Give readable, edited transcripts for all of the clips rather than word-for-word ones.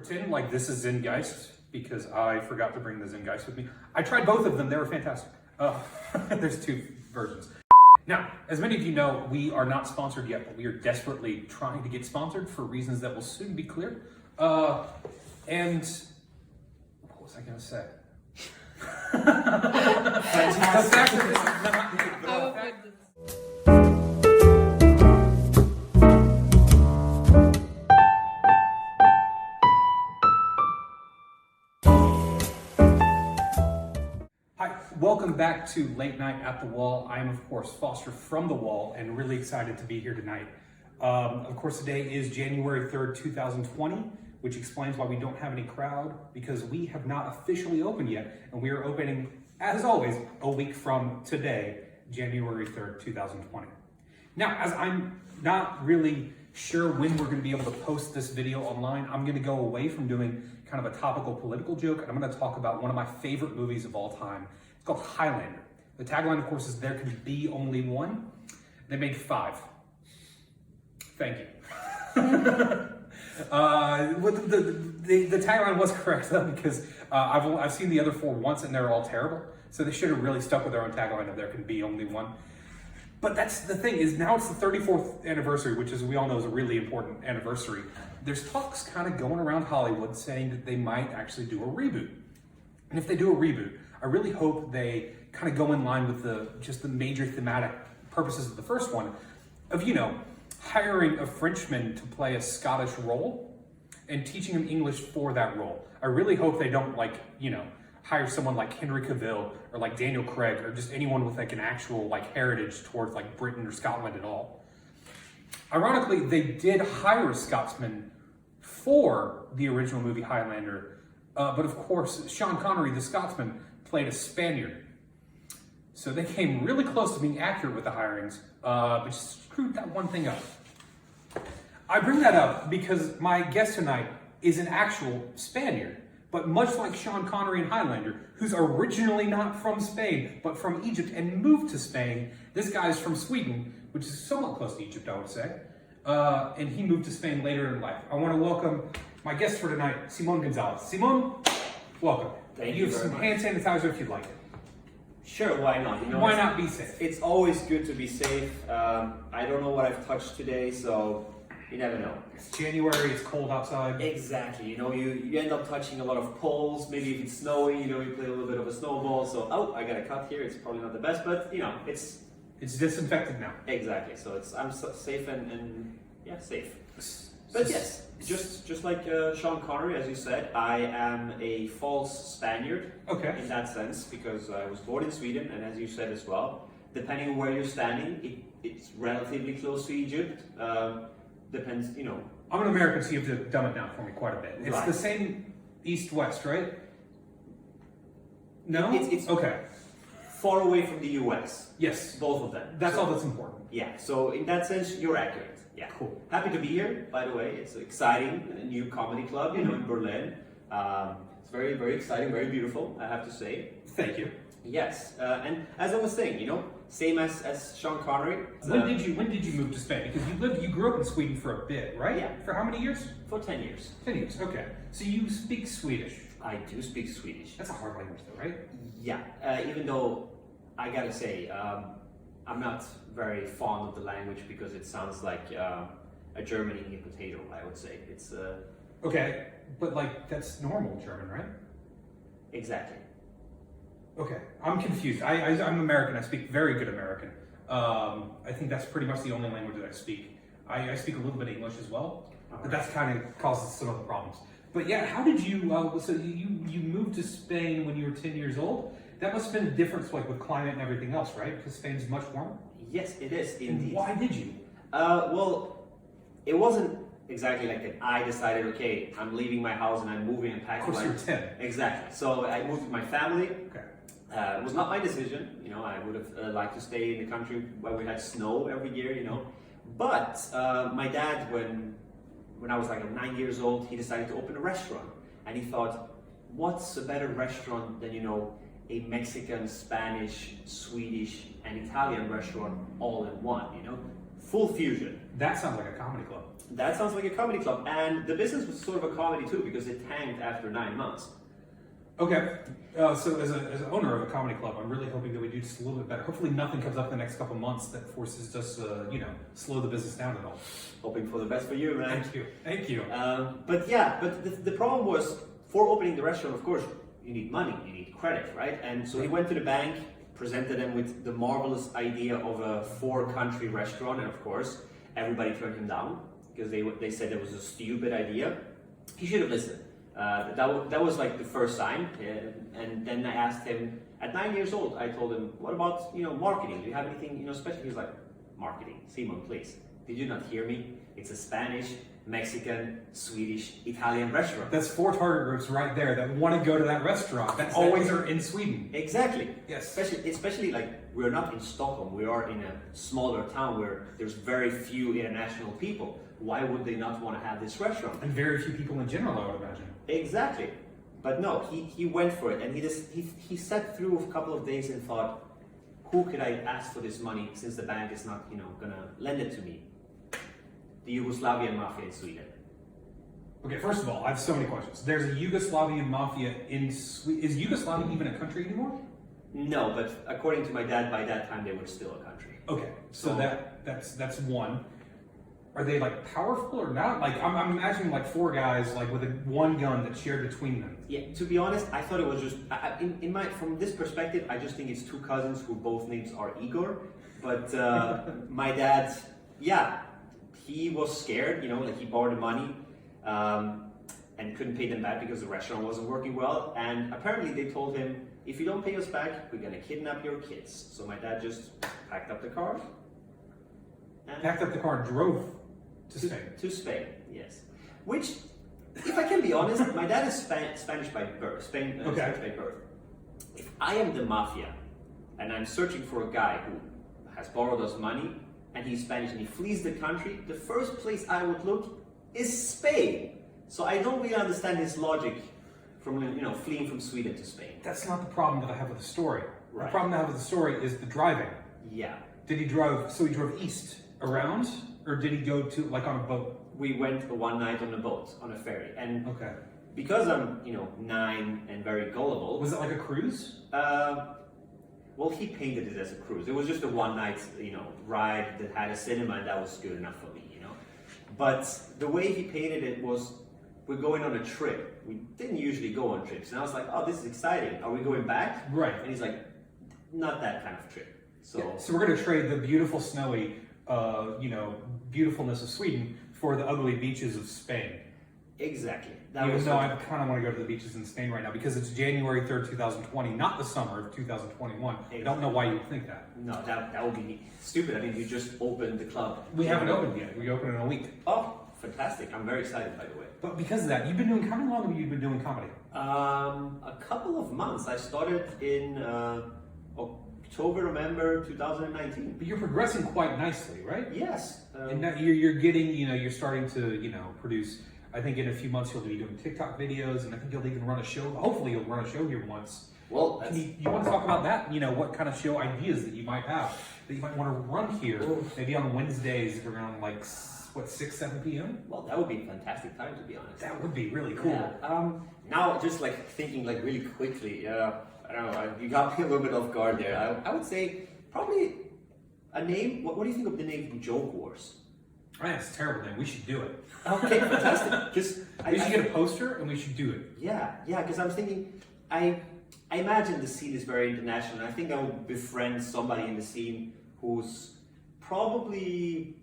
Pretend like this is Zengeist, because I forgot to bring the Zengeist with me. I tried both of them, they were fantastic. There's two versions. Now, as many of you know, we are not sponsored yet, but we are desperately trying to get sponsored for reasons that will soon be clear. And what was I gonna say? Hi, welcome back to Late Night at the Wall. I am, of course, Foster from The Wall, and really excited to be here tonight. Of course, today is January 3rd, 2020, which explains why we don't have any crowd, because we have not officially opened yet, and we are opening, as always, a week from today, January 3rd, 2020. Now, as I'm not really sure when we're going to be able to post this video online, I'm going to go away from doing kind of a topical political joke, and I'm going to talk about one of my favorite movies of all time. It's called Highlander. The tagline, of course, is "There can be only one." They made 5. Thank you. The tagline was correct though, because I've seen the other 4 once and they're all terrible. So they should have really stuck with their own tagline of "There can be only one." But that's the thing, is now it's the 34th anniversary, which, as we all know, is a really important anniversary. There's talks kind of going around Hollywood saying that they might actually do a reboot. And if they do a reboot, I really hope they kind of go in line with the major thematic purposes of the first one, of, you know, hiring a Frenchman to play a Scottish role and teaching him English for that role. I really hope they don't, like, you know, hire someone like Henry Cavill or like Daniel Craig or just anyone with like an actual like heritage towards like Britain or Scotland at all. Ironically, they did hire a Scotsman for the original movie Highlander, but of course, Sean Connery, the Scotsman, played a Spaniard. So they came really close to being accurate with the hirings, but screwed that one thing up. I bring that up because my guest tonight is an actual Spaniard, but much like Sean Connery in Highlander, who's originally not from Spain, but from Egypt and moved to Spain. This guy is from Sweden, which is somewhat close to Egypt, I would say. And he moved to Spain later in life. I want to welcome my guest for tonight, Simon Gonzales. Simon, welcome. Thank you have very some much. hand sanitizer if you'd like it. Sure, why not? You know, Why not be safe? It's always good to be safe. I don't know what I've touched today, so you never know. It's January, it's cold outside. Exactly. You know, you end up touching a lot of poles. Maybe if it's snowing, you know, you play a little bit of a snowball. So, oh, I got a cut here. It's probably not the best, but you know, it's disinfected now. exactly. So I'm safe and yeah, safe. But yes, just like Sean Connery, as you said, I am a false Spaniard. Okay. In that sense, because I was born in Sweden, and as you said as well, depending on where you're standing, it's relatively close to Egypt. Depends, you know. I'm an American, so you have to dumb it down for me quite a bit. It's Right. the same east-west, right? No? It's okay. far away from the US. Yes. Both of them. That's So- all that's important. Yeah, so in that sense, you're accurate. Yeah. Cool. Happy to be here, by the way. It's exciting, a new comedy club, you know, in Berlin. It's very, very exciting, very beautiful, I have to say. Thank you. Yes, and as I was saying, you know, same as Sean Connery. When did you move to Spain? Because you grew up in Sweden for a bit, right? Yeah. For how many years? For 10 years. 10 years. Okay. So you speak Swedish. I do speak Swedish. That's a hard language, though, right? Yeah, even though I gotta say, I'm not very fond of the language because it sounds like a German eating a potato, I would say. It's Okay, but like that's normal German, right? exactly. Okay, I'm confused. I'm American. I speak very good American. I think that's pretty much the only language that I speak. I speak a little bit of English as well, but that's kind of causes some of the problems. But yeah, how did you? So you moved to Spain when you were 10 years old. That must have been a difference, like with climate and everything else, right? Because Spain's much warmer. Yes, it is And indeed. why did you? Well, it wasn't exactly like that. I decided, okay, I'm leaving my house and I'm moving and Of packing. course, my... you're 10. Exactly. So I moved with my family. Okay. It was not my decision, you know. I would have liked to stay in the country where we had snow every year, you know. But my dad, when I was like 9 years old, he decided to open a restaurant, and he thought, what's a better restaurant than, you know, a Mexican, Spanish, Swedish, and Italian restaurant all in one, you know. full fusion. That sounds like a comedy club. That sounds like a comedy club, and the business was sort of a comedy too because it tanked after 9 months. Okay, so as an owner of a comedy club, I'm really hoping that we do just a little bit better. Hopefully nothing comes up in the next couple months that forces us, slow the business down at all. Hoping for the best for you, man. Thank you. But the problem was, for opening the restaurant, of course, you need money, you need credit, right? And so he went to the bank, presented them with the marvelous idea of a 4-country restaurant, and of course, everybody turned him down because they said it was a stupid idea. He should have listened. That was like the first sign, and then I asked him at 9 years old. I told him, "What about marketing? Do you have anything special?" He was like, "Marketing, Simon, please. Did you not hear me? It's a Spanish, Mexican, Swedish, Italian restaurant." That's 4 target groups right there that want to go to that restaurant that always are in Sweden. Exactly. Yes. Especially like we're not in Stockholm. We are in a smaller town where there's very few international people. Why would they not want to have this restaurant? And very few people in general, I would imagine. Exactly. But no, he went for it, and he sat through a couple of days and thought, who could I ask for this money since the bank is not gonna lend it to me? The Yugoslavian mafia in Sweden. Okay, first of all, I have so many questions. There's a Yugoslavian mafia in Sweden. Is Yugoslavia even a country anymore? No, but according to my dad, by that time they were still a country. Okay, so that's one. Are they like powerful or not? Like I'm imagining like 4 guys like with one gun that's shared between them. Yeah, to be honest, I thought it was just from this perspective, I just think it's 2 cousins who both names are Igor. But my dad, he was scared. Like he borrowed the money and couldn't pay them back because the restaurant wasn't working well. And apparently they told him, if you don't pay us back, we're gonna kidnap your kids. So my dad just packed up the car. And drove to Spain. To Spain, yes. Which, if I can be honest, my dad is Spanish by birth. Spanish by birth. If I am the mafia and I'm searching for a guy who has borrowed us money and he's Spanish and he flees the country, the first place I would look is Spain. So I don't really understand his logic from fleeing from Sweden to Spain. That's not the problem that I have with the story. Right. The problem I have with the story is the driving. Yeah. Did he drive? So he drove east around, or did he go to like on a boat? We went one night on a boat, on a ferry, and okay. Because I'm 9 and very gullible. Was it like a cruise? Well, he painted it as a cruise. It was just a one night ride that had a cinema, and that was good enough for me. But the way he painted it was, we're going on a trip. We didn't usually go on trips, and I was like, oh, this is exciting. Are we going back? Right. And he's like, not that kind of trip. So we're going to trade the beautiful snowy, beautifulness of Sweden for the ugly beaches of Spain. Exactly. Even though I kind of want to go to the beaches in Spain right now because it's January 3rd, 2020, not the summer of 2021. Exactly. I don't know why you would think that. No, that would be stupid. I mean, you just opened the club. We haven't opened yet. We open in a week. Oh, fantastic. I'm very excited, by the way. But because of that, how long have you been doing comedy? A couple of months. I started in October, November 2019. But you're progressing quite nicely, right? Yes. And now you're getting, you're starting to, produce. I think in a few months you'll be doing TikTok videos, and I think you'll even run a show. Hopefully you'll run a show here once. Well, you want to talk about that? What kind of show ideas that you might have that you might want to run here? Maybe on Wednesdays around 6, 7 p.m. Well, that would be a fantastic time, to be honest. That would be really cool. Yeah. Now, just thinking really quickly. I don't know. You got me a little bit off guard there. I would say probably a name. What do you think of the name Joke Wars? That's a terrible name. We should do it. Okay, fantastic. We should get a poster and we should do it. Yeah. Because I'm thinking, I imagine the scene is very international. And I think I would befriend somebody in the scene who's probably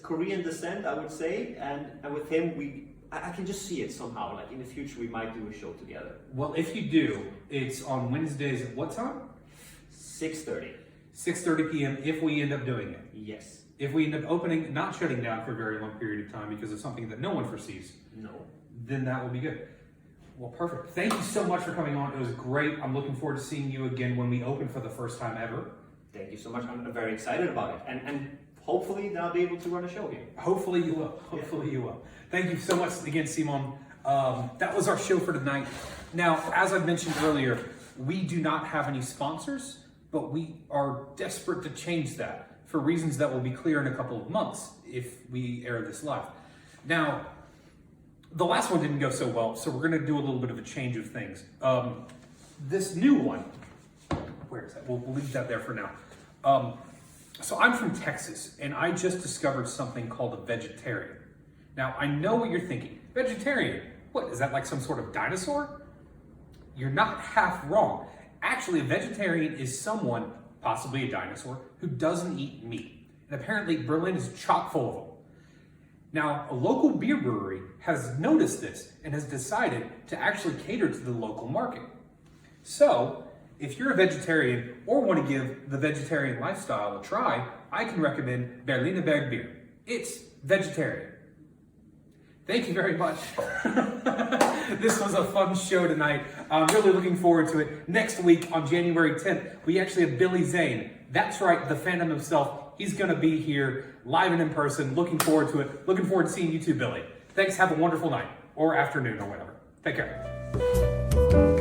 Korean descent, I would say. And with him, I can just see it somehow. Like in the future, we might do a show together. Well, if you do, it's on Wednesdays at what time? 6:30. 6:30 p.m. if we end up doing it. Yes. If we end up opening, not shutting down for a very long period of time because of something that no one foresees. No. Then that will be good. Well, perfect. Thank you so much for coming on. It was great. I'm looking forward to seeing you again when we open for the first time ever. Thank you so much. I'm very excited about it. And hopefully I'll be able to run a show here. Hopefully you will. Hopefully you will. Thank you so much again, Simon. That was our show for tonight. Now, as I mentioned earlier, we do not have any sponsors, but we are desperate to change that. for reasons that will be clear in a couple of months if we air this live. Now, the last one didn't go so well, so we're going to do a little bit of a change of things. This new one, where is that? We'll leave that there for now. So I'm from Texas, and I just discovered something called a vegetarian. Now, I know what you're thinking. Vegetarian? What, is that like some sort of dinosaur? You're not half wrong. Actually, a vegetarian is someone, possibly a dinosaur, who doesn't eat meat. And apparently Berlin is chock full of them. Now, a local beer brewery has noticed this and has decided to actually cater to the local market. So, if you're a vegetarian or want to give the vegetarian lifestyle a try, I can recommend Berliner Berg beer. It's vegetarian. Thank you very much. This was a fun show tonight. I'm really looking forward to it. Next week on January 10th, we actually have Billy Zane. That's right, the Phantom himself. He's going to be here live and in person. Looking forward to it. Looking forward to seeing you too, Billy. Thanks. Have a wonderful night or afternoon or whatever. Take care.